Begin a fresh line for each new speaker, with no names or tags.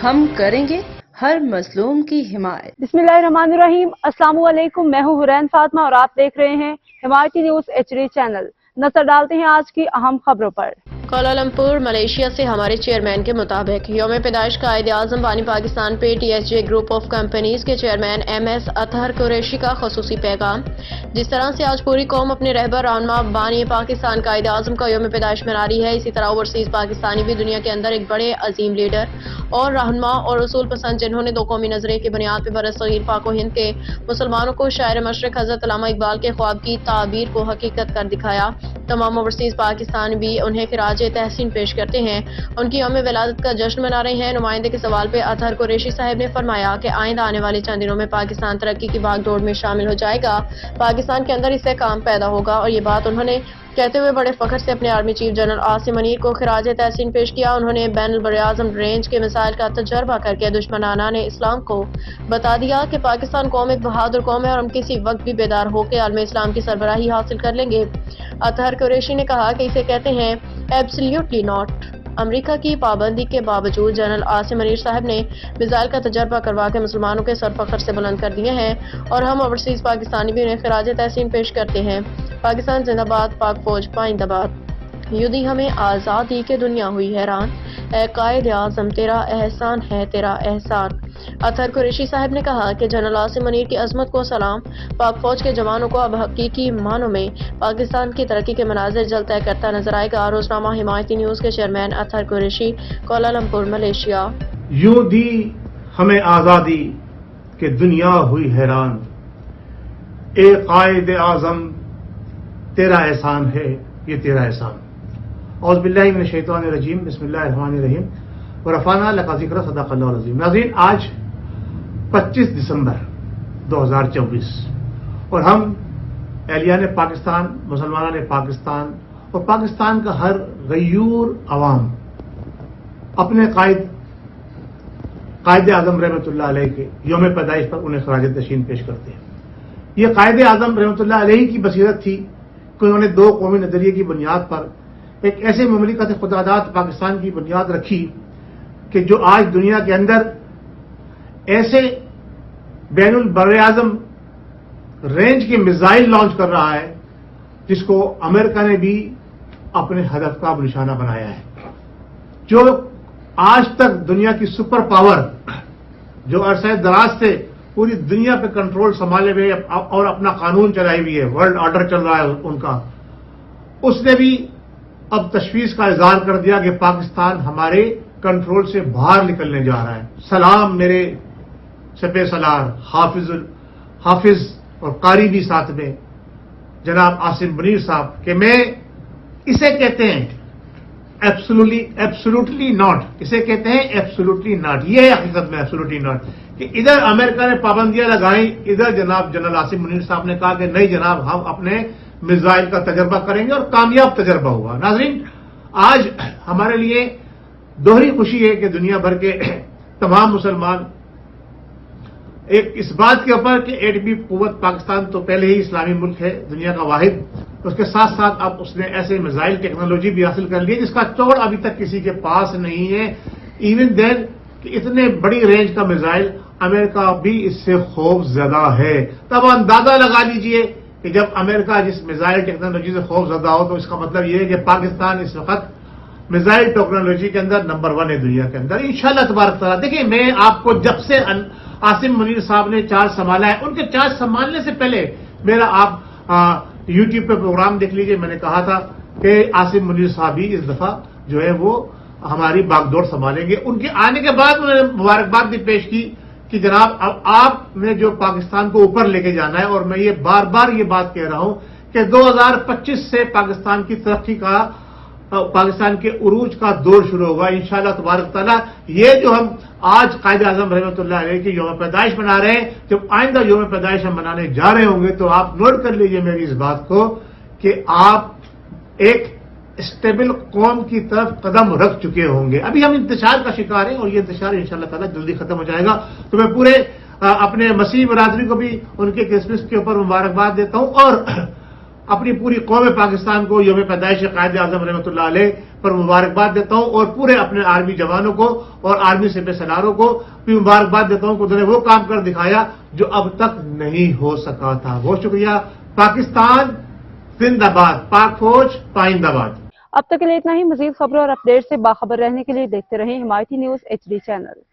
ہم کریں گے ہر مظلوم کی حمایت۔
بسم اللہ الرحمن الرحیم۔ السلام علیکم، میں ہوں حرین فاطمہ اور آپ دیکھ رہے ہیں حمایتی نیوز HD چینل۔ نظر ڈالتے ہیں آج کی اہم خبروں پر۔
کوالالمپور ملیشیا سے ہمارے چیئرمین کے مطابق یوم پیدائش قائد اعظم بانی پاکستان پہ TSJ گروپ آف کمپنیز کے چیئرمین MS اطہر قریشی کا خصوصی پیغام۔ جس طرح سے آج پوری قوم اپنے رہبر رہنما بانی پاکستان قائد اعظم کا یوم پیدائش منا رہی ہے، اسی طرح اوورسیز پاکستانی بھی دنیا کے اندر ایک بڑے عظیم لیڈر اور رہنما اور اصول پسند جنہوں نے دو قومی نظریے کی بنیاد پر برصغیر پاک و ہند کے مسلمانوں کو شاعر مشرق حضرت علامہ اقبال کے خواب کی تعبیر کو حقیقت کر دکھایا، تمام اوورسیز پاکستان بھی انہیں خراج تحسین پیش کرتے ہیں، ان کی یوم ولادت کا جشن منا رہے ہیں۔ نمائندے کے سوال پہ اطہر قریشی صاحب نے فرمایا کہ آئندہ آنے والے چند دنوں میں پاکستان ترقی کی بھاگ دوڑ میں شامل ہو جائے گا، پاکستان کے اندر اس سے کام پیدا ہوگا، اور یہ بات انہوں نے کہتے ہوئے بڑے فخر سے اپنے army chief general Asim Munir کو خراج تحسین پیش کیا۔ انہوں نے بین البراعظم رینج کے مسائل کا تجربہ کر کے دشمنانہ نے اسلام کو بتا دیا کہ پاکستان قوم ایک بہادر قوم ہے اور ہم کسی وقت بھی بیدار ہو کے عالم اسلام کی سربراہی حاصل کر لیں گے۔ اطہر قریشی نے کہا کہ اسے کہتے ہیں ایبسلیوٹلی ناٹ۔ امریکہ کی پابندی کے باوجود جنرل عاصم منیر صاحب نے میزائل کا تجربہ کروا کے مسلمانوں کے سر فخر سے بلند کر دیے ہیں، اور ہم اوورسیز پاکستانی بھی انہیں خراج تحسین پیش کرتے ہیں۔ پاکستان زندہ باد، پاک فوج پائندہ باد۔ یوں دی ہمیں آزادی کے دنیا ہوئی حیران، اے قائد اعظم تیرا احسان ہے تیرا احسان۔ اطہر قریشی صاحب نے کہا کہ جنرل عاصم منیر کی عظمت کو سلام، پاک فوج کے جوانوں کو اب حقیقی معنوں میں پاکستان کی ترقی کے مناظر جلد طے کرتا نظر آئے گا۔ روزنامہ حمایتی نیوز کے چیئرمین اطہر قریشی، کوالالمپور ملیشیا۔
یوں دی ہمیں آزادی کہ دنیا ہوئی حیران، اے قائد اعظم تیرا احسان ہے یہ تیرا احسان۔ اعوذ باللہ من الشیطان الرجیم، بسم اللہ الرحمن الرحیم، ورفعنا لک ذکرک، صدق اللہ العظیم۔ ناظرین، آج 25 دسمبر 2024 اور ہم اہلیان پاکستان، مسلمانان پاکستان اور پاکستان کا ہر غیور عوام اپنے قائد اعظم رحمۃ اللہ علیہ کے یوم پیدائش پر انہیں خراج تحسین پیش کرتے ہیں۔ یہ قائد اعظم رحمۃ اللہ علیہ کی بصیرت تھی کہ انہوں نے دو قومی نظریے کی بنیاد پر ایک ایسے مملکت خداداد پاکستان کی بنیاد رکھی کہ جو آج دنیا کے اندر ایسے بین البراعظم رینج کے میزائل لانچ کر رہا ہے جس کو امریکہ نے بھی اپنے ہدف کا نشانہ بنایا ہے، جو آج تک دنیا کی سپر پاور جو عرصہ دراز سے پوری دنیا پہ کنٹرول سنبھالے ہوئے اور اپنا قانون چلائی ہوئی ہے، ورلڈ آرڈر چل رہا ہے ان کا، اس نے بھی اب تشویش کا اظہار کر دیا کہ پاکستان ہمارے کنٹرول سے باہر نکلنے جا رہا ہے۔ سلام میرے سپہ سالار حافظ اور قاری بھی ساتھ میں جناب عاصم منیر صاحب کہ میں اسے کہتے ہیں ایبسولوٹلی ناٹ، اسے کہتے ہیں ایبسولوٹلی ناٹ، یہ ہے حقیقت میں ایبسولوٹلی ناٹ، کہ ادھر امریکہ نے پابندیاں لگائیں، ادھر جناب جنرل عاصم منیر صاحب نے کہا کہ نہیں جناب ہم اپنے میزائل کا تجربہ کریں گے اور کامیاب تجربہ ہوا۔ ناظرین، آج ہمارے لیے دوہری خوشی ہے کہ دنیا بھر کے تمام مسلمان ایک اس بات کے اوپر کہ ایٹمی قوت پاکستان تو پہلے ہی اسلامی ملک ہے، دنیا کا واحد، اس کے ساتھ ساتھ اب اس نے ایسے میزائل ٹیکنالوجی بھی حاصل کر لی جس کا توڑ ابھی تک کسی کے پاس نہیں ہے۔ ایون دین کہ اتنے بڑی رینج کا میزائل امریکہ بھی اس سے خوف زدہ ہے۔ تب اندازہ لگا لیجئے کہ جب امریکہ جس میزائل ٹیکنالوجی سے خوف زدہ ہو تو اس کا مطلب یہ ہے کہ پاکستان اس وقت میزائل ٹیکنالوجی کے اندر نمبر 1 ہے دنیا کے اندر، انشاءاللہ تبارک تعالیٰ۔ دیکھیں، میں آپ کو جب سے عاصم منیر صاحب نے چارج سنبھالا ہے، ان کے چارج سنبھالنے سے پہلے میرا آپ YouTube پہ پروگرام دیکھ لیجئے، میں نے کہا تھا کہ عاصم منیر صاحب ہی اس دفعہ جو ہے وہ ہماری باغ دوڑ سنبھالیں گے۔ ان کے آنے کے بعد انہوں نے مبارکباد بھی پیش کی کہ جناب اب آپ نے جو پاکستان کو اوپر لے کے جانا ہے، اور میں یہ بار بار یہ بات کہہ رہا ہوں کہ 2025 سے پاکستان کی ترقی کا، پاکستان کے عروج کا دور شروع ہوگا انشاءاللہ تبارک تعالیٰ۔ یہ جو ہم آج قائد اعظم رحمۃ اللہ علیہ کی یوم پیدائش منا رہے ہیں، جب آئندہ یوم پیدائش ہم منانے جا رہے ہوں گے تو آپ نوٹ کر لیجئے میری اس بات کو کہ آپ ایک اسٹیبل قوم کی طرف قدم رکھ چکے ہوں گے۔ ابھی ہم انتشار کا شکار ہیں اور یہ انتشار انشاءاللہ تعالیٰ جلدی ختم ہو جائے گا۔ تو میں پورے اپنے مسیح برادری کو بھی ان کے کرسمس کے اوپر مبارکباد دیتا ہوں، اور اپنی پوری قوم پاکستان کو یوم پیدائش قائد اعظم رحمۃ اللہ علیہ پر مبارکباد دیتا ہوں، اور پورے اپنے آرمی جوانوں کو اور آرمی سپہ سالاروں کو بھی مبارکباد دیتا ہوں کہ انہوں نے وہ کام کر دکھایا جو اب تک نہیں ہو سکا تھا۔ بہت شکریہ۔ پاکستان زندہ باد، پاک فوج پائندہ باد۔
اب تک کے لیے اتنا ہی۔ مزید خبروں اور اپڈیٹ سے باخبر رہنے کے لیے دیکھتے رہیں حمایتی نیوز HD چینل۔